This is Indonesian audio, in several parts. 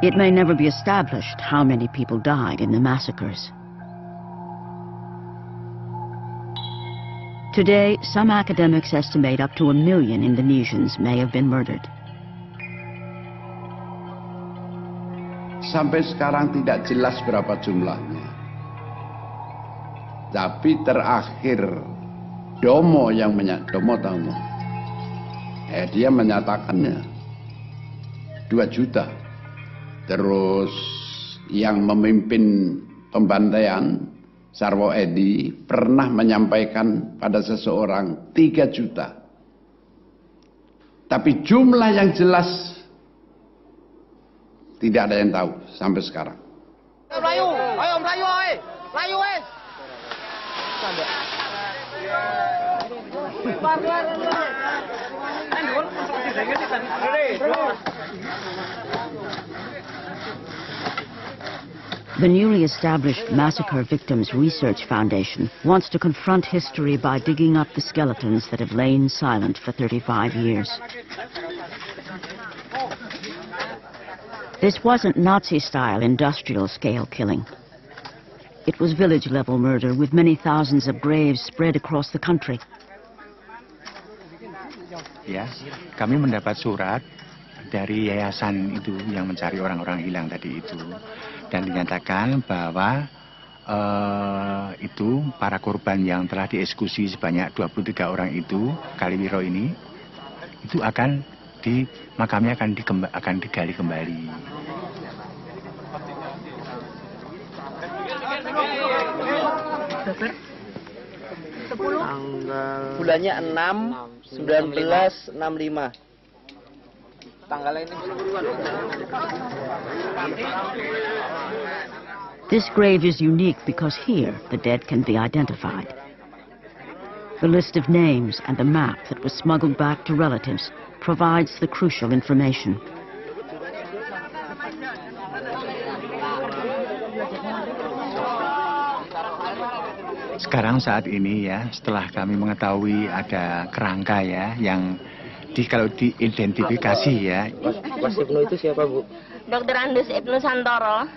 It may never be established how many people died in the massacres. Today, some academics estimate up to 1 million Indonesians may have been murdered. Sampai sekarang tidak jelas berapa jumlahnya. Tapi terakhir Domo yang Domo tahu, dia menyatakannya 2 juta. Terus yang memimpin pembantaian Sarwo Edi pernah menyampaikan pada seseorang 3 juta. Tapi jumlah yang jelas tidak ada yang tahu sampai sekarang. Melayu, ayo Melayu, Melayu, The newly established Massacre Victims Research Foundation wants to confront history by digging up the skeletons that have lain silent for 35 years. This wasn't Nazi-style industrial-scale killing. It was village-level murder with many thousands of graves spread across the country. Ya, kami mendapat surat dari yayasan itu yang mencari orang-orang hilang tadi itu, dan dinyatakan bahwa itu para korban yang telah dieksekusi sebanyak 23 orang itu, Kaliwiro ini, itu makamnya akan digali kembali. Bulannya 6, 19, 65. Tanggalnya ini. This grave is unique because here the dead can be identified. The list of names and the map that was smuggled back to relatives provides the crucial information. Sekarang saat ini ya, setelah kami mengetahui ada kerangka ya yang kalau diidentifikasi ya. Mas Ibnu itu siapa, Bu? Dr. Andus Ibnu Santoro.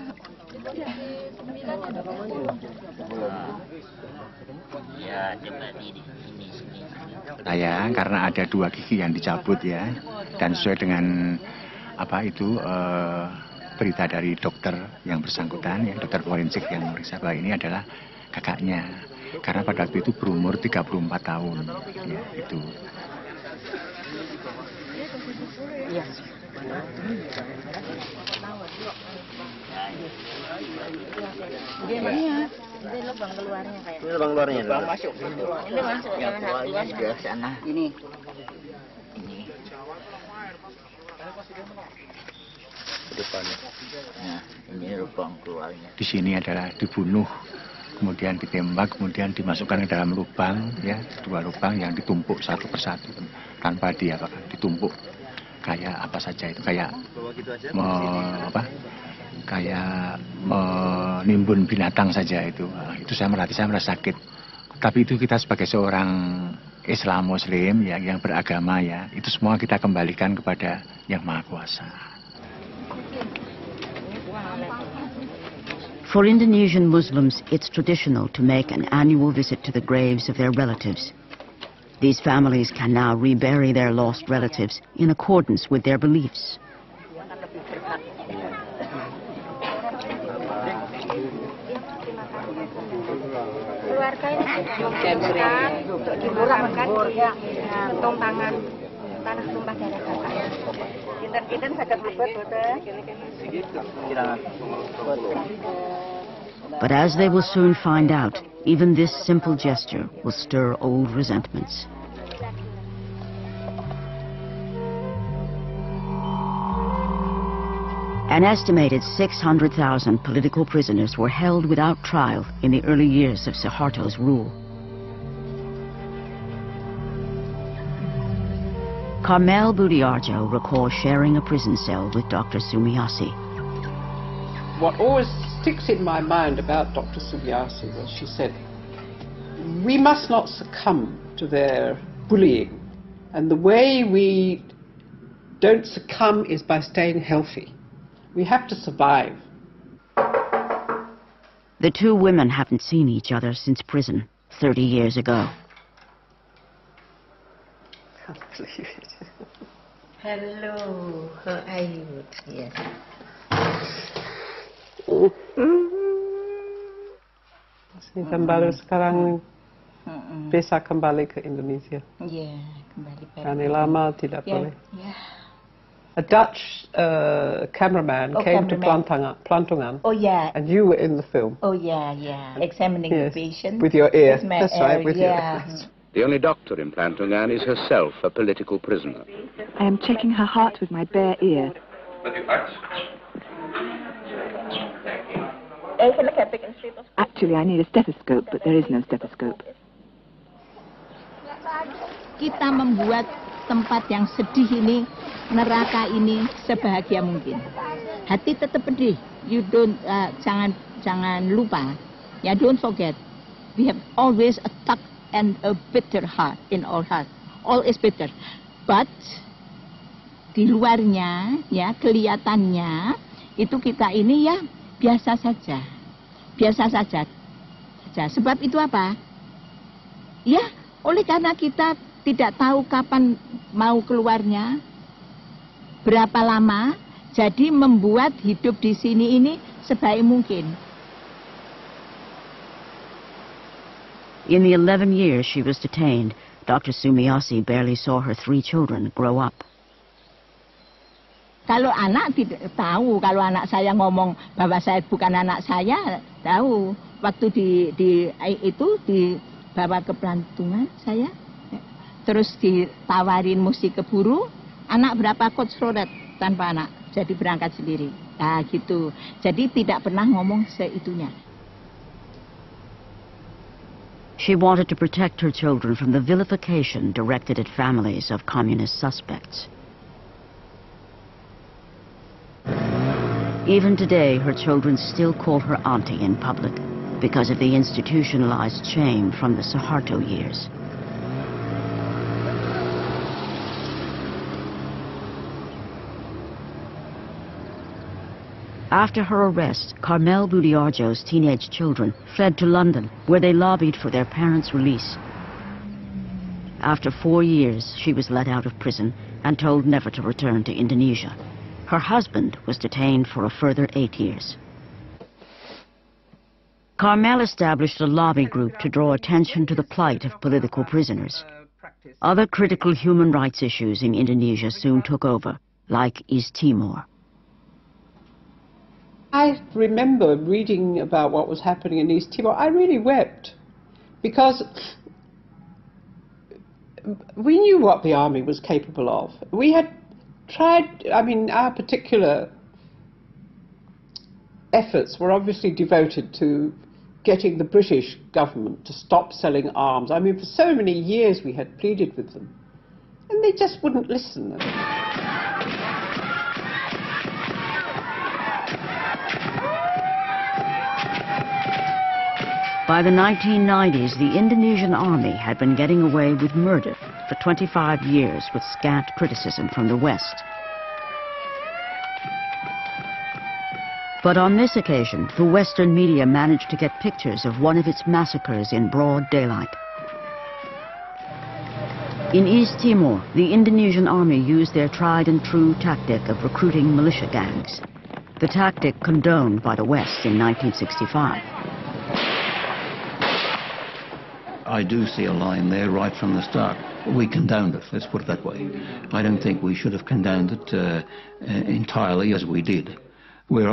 Saya karena ada 2 gigi yang dicabut ya, dan sesuai dengan berita dari dokter yang bersangkutan, ya, dokter forensik yang meriksa bahwa ini adalah kakaknya, karena pada waktu itu berumur 34 tahun, ya itu. Iya. Ini lubang keluarnya kayak. Ini lubang keluarnya. Lubang masuk. Ini masuk ya, sebelah sana. Ini. Depannya. Nah, ini lubang keluarnya. Di sini adalah dibunuh, kemudian ditembak, kemudian dimasukkan ke dalam lubang, ya, 2 lubang yang ditumpuk satu persatu tanpa ditumpuk kayak apa saja itu, kayak menimbun binatang saja itu. Itu saya merasa sakit. Tapi itu kita sebagai seorang Islam Muslim ya, yang beragama ya, itu semua kita kembalikan kepada Yang Maha Kuasa. For Indonesian Muslims, it's traditional to make an annual visit to the graves of their relatives. These families can now rebury their lost relatives in accordance with their beliefs. Keluarga ini untuk dimakamkan kentung tangan tanah tumpah darah bapak. Kinten-kinten saged mlebet boten. But as they will soon find out, even this simple gesture will stir old resentments. An estimated 600,000 political prisoners were held without trial in the early years of Suharto's rule. Carmel Budiarjo recalls sharing a prison cell with Dr. Sumiasi. What always sticks in my mind about Dr. Sumiasi was she said, we must not succumb to their bullying. And the way we don't succumb is by staying healthy. We have to survive. The two women haven't seen each other since prison 30 years ago. I can't believe it. Hello, how are you? Yes. Dan baru sekarang bisa kembali ke Indonesia. Ya, kembali Karena lama tidak boleh. Ya. A Dutch cameraman came to Plantungan. Oh yeah. And you were in the film. Oh yeah, yeah. Examining the patient. With your ear. With my That's right, with your yeah. ear. The only doctor in Plantungan is herself a political prisoner. I am checking her heart with my bare ear. Actually, I need a stethoscope, but there is no stethoscope. Kita membuat tempat yang sedih ini, neraka ini sebahagia mungkin. Hati tetap pedih. You don't jangan lupa. Ya, don't forget. We have always a dark and a bitter heart in our heart. All is bitter. But di luarnya, ya kelihatannya itu kita ini ya biasa saja. Biasa saja. Sebab itu apa? Ya, oleh karena kita tidak tahu kapan mau keluarnya, berapa lama, jadi membuat hidup di sini ini sebaik mungkin. In the 11 years she was detained, Dr. Sumiyosi barely saw her 3 children grow up. Kalau anak tidak tahu, kalau anak saya ngomong bahwa saya bukan anak saya, tahu. Waktu dibawa ke Plantungan saya, terus ditawarin mesti keburu, anak berapa coach rodet tanpa anak, jadi berangkat sendiri. Nah gitu, jadi tidak pernah ngomong seitunya. She wanted to protect her children from the vilification directed at families of communist suspects. Even today, her children still call her auntie in public because of the institutionalized shame from the Suharto years. After her arrest, Carmel Budiarjo's teenage children fled to London, where they lobbied for their parents' release. After 4 years, she was let out of prison and told never to return to Indonesia. Her husband was detained for a further 8 years. Carmel established a lobby group to draw attention to the plight of political prisoners. Other critical human rights issues in Indonesia soon took over, like East Timor. I remember reading about what was happening in East Timor. I really wept because we knew what the army was capable of. We had tried, I mean, our particular efforts were obviously devoted to getting the British government to stop selling arms. I mean, for so many years we had pleaded with them, and they just wouldn't listen. By the 1990s, the Indonesian army had been getting away with murder for 25 years with scant criticism from the West. But on this occasion, the Western media managed to get pictures of one of its massacres in broad daylight. In East Timor, the Indonesian army used their tried and true tactic of recruiting militia gangs, the tactic condoned by the West in 1965. I do see a line there right from the start. We condoned it, let's put it that way. I don't think we should have condoned it entirely as we did. We've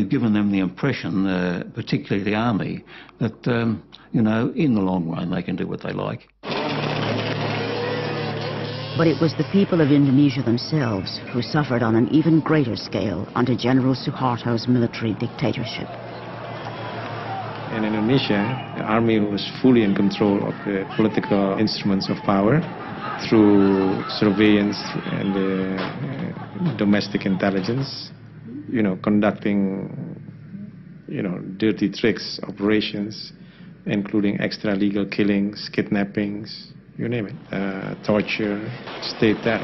given them the impression, particularly the army, that, you know, in the long run they can do what they like. But it was the people of Indonesia themselves who suffered on an even greater scale under General Suharto's military dictatorship. In Indonesia, the army was fully in control of the political instruments of power through surveillance and domestic intelligence, you know, conducting, you know, dirty tricks, operations, including extra-legal killings, kidnappings, you name it, torture, state terror.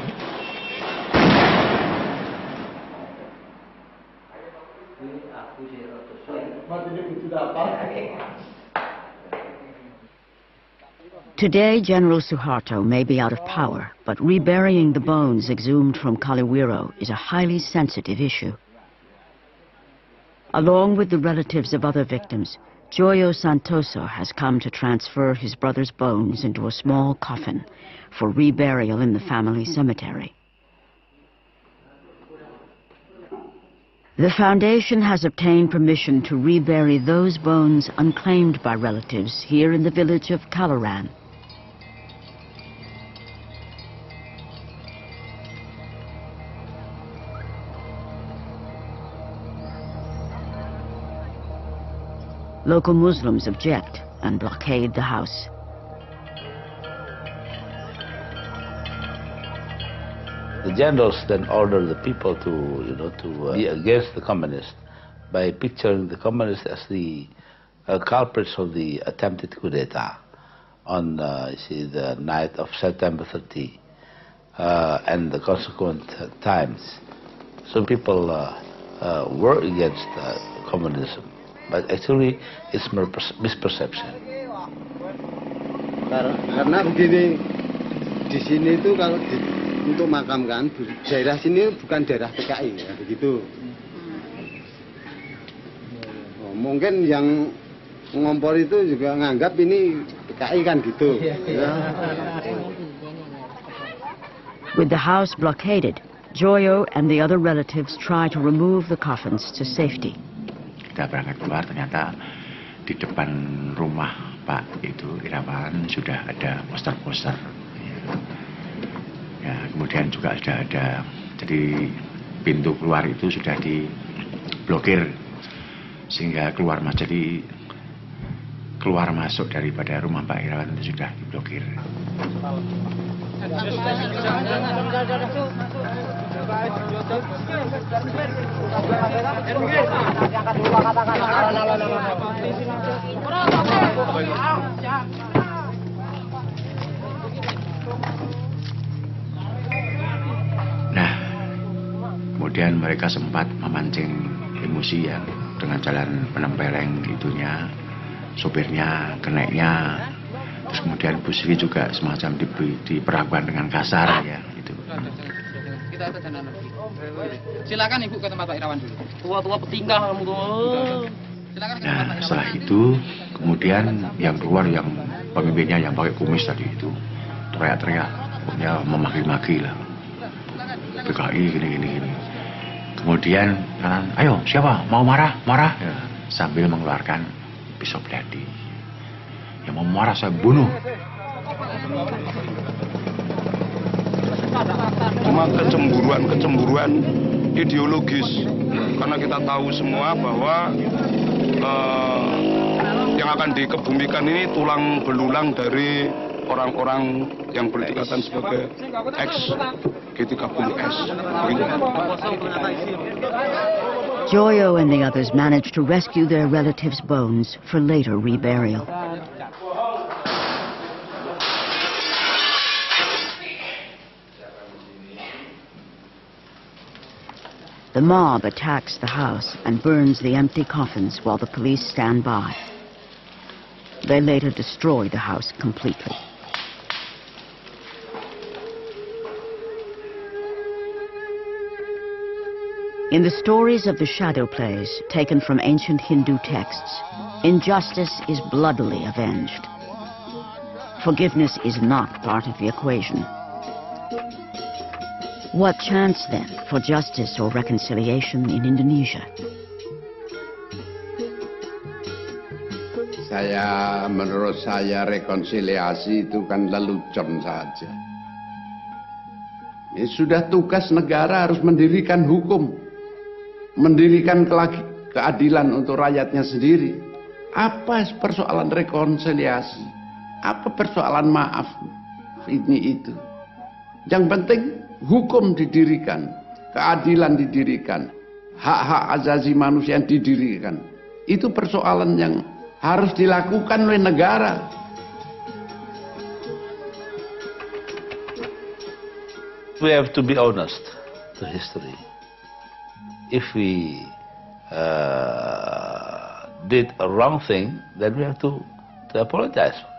Today, General Suharto may be out of power, but reburying the bones exhumed from Kaliwiro is a highly sensitive issue. Along with the relatives of other victims, Joyo Santoso has come to transfer his brother's bones into a small coffin for reburial in the family cemetery. The foundation has obtained permission to rebury those bones unclaimed by relatives here in the village of Kalaran. Local Muslims object and blockade the house. The generals then order the people to be against the communists by picturing the communists as the culprits of the attempted coup d'etat on the night of September 30 and the consequent times. So people were against communism, but actually it's misperception. Karena begini, di sini itu kalau untuk makamkan daerah sini bukan daerah PKI ya begitu. Oh, mungkin yang ngompor itu juga nganggap ini PKI kan gitu. Ya. With the house blockaded, Joyo and the other relatives try to remove the coffins to safety. Kita berangkat keluar, ternyata di depan rumah Pak itu Irawan sudah ada poster-poster. Ya, kemudian juga sudah ada, jadi pintu keluar itu sudah diblokir sehingga keluar masuk daripada rumah Pak Irawan itu sudah diblokir. Nah, kemudian mereka sempat memancing emosi ya dengan jalan penempeleng itunya, sopirnya, keneknya. Terus kemudian Bu Sri juga semacam diperlakukan dengan kasar ya itu. Silakan Ibu ke tempat Pak Irawan dulu. Tua-tua petinggal kamu tuh. Nah, setelah itu kemudian yang keluar yang pemimpinnya yang pakai kumis tadi itu teriak-teriak, pokoknya memaki-maki lah. PKI gini. Kemudian ayo siapa mau marah ya, sambil mengeluarkan pisau belati. Yang mau marah saya bunuh. Cuma kecemburuan ideologis, karena kita tahu semua bahwa yang akan dikebumikan ini tulang belulang dari orang-orang yang berdekatan sebagai ex-G30S. Joyo and the others managed to rescue their relatives' bones for later reburial. The mob attacks the house and burns the empty coffins while the police stand by. They later destroy the house completely. In the stories of the shadow plays taken from ancient Hindu texts, injustice is bloodily avenged. Forgiveness is not part of the equation. What chance, then, for justice or reconciliation in Indonesia? Menurut saya rekonsiliasi itu kan lelucon saja. Ini sudah tugas negara harus mendirikan hukum, mendirikan keadilan untuk rakyatnya sendiri. Apa persoalan rekonsiliasi? Apa persoalan maaf? Ini itu. Yang penting hukum didirikan, keadilan didirikan, hak-hak asasi manusia didirikan. Itu persoalan yang harus dilakukan oleh negara. We have to be honest to history. If we did a wrong thing, then we have to apologize for it.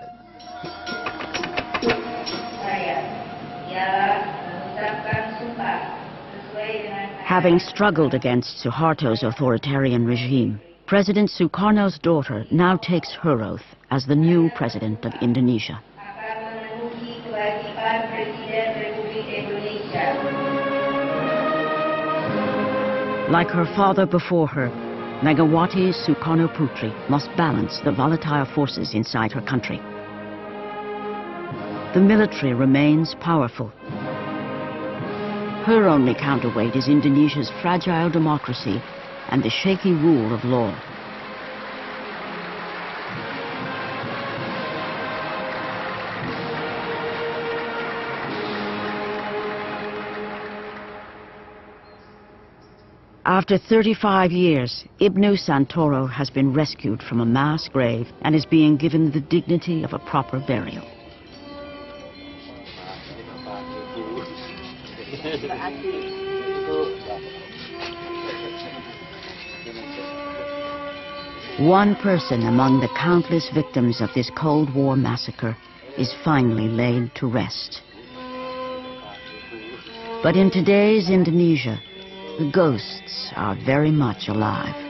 Having struggled against Suharto's authoritarian regime, President Sukarno's daughter now takes her oath as the new president of Indonesia. Like her father before her, Megawati Sukarnoputri must balance the volatile forces inside her country. The military remains powerful. Her only counterweight is Indonesia's fragile democracy and the shaky rule of law. After 35 years, Ibnu Santoro has been rescued from a mass grave and is being given the dignity of a proper burial. One person among the countless victims of this Cold War massacre is finally laid to rest. But in today's Indonesia, the ghosts are very much alive.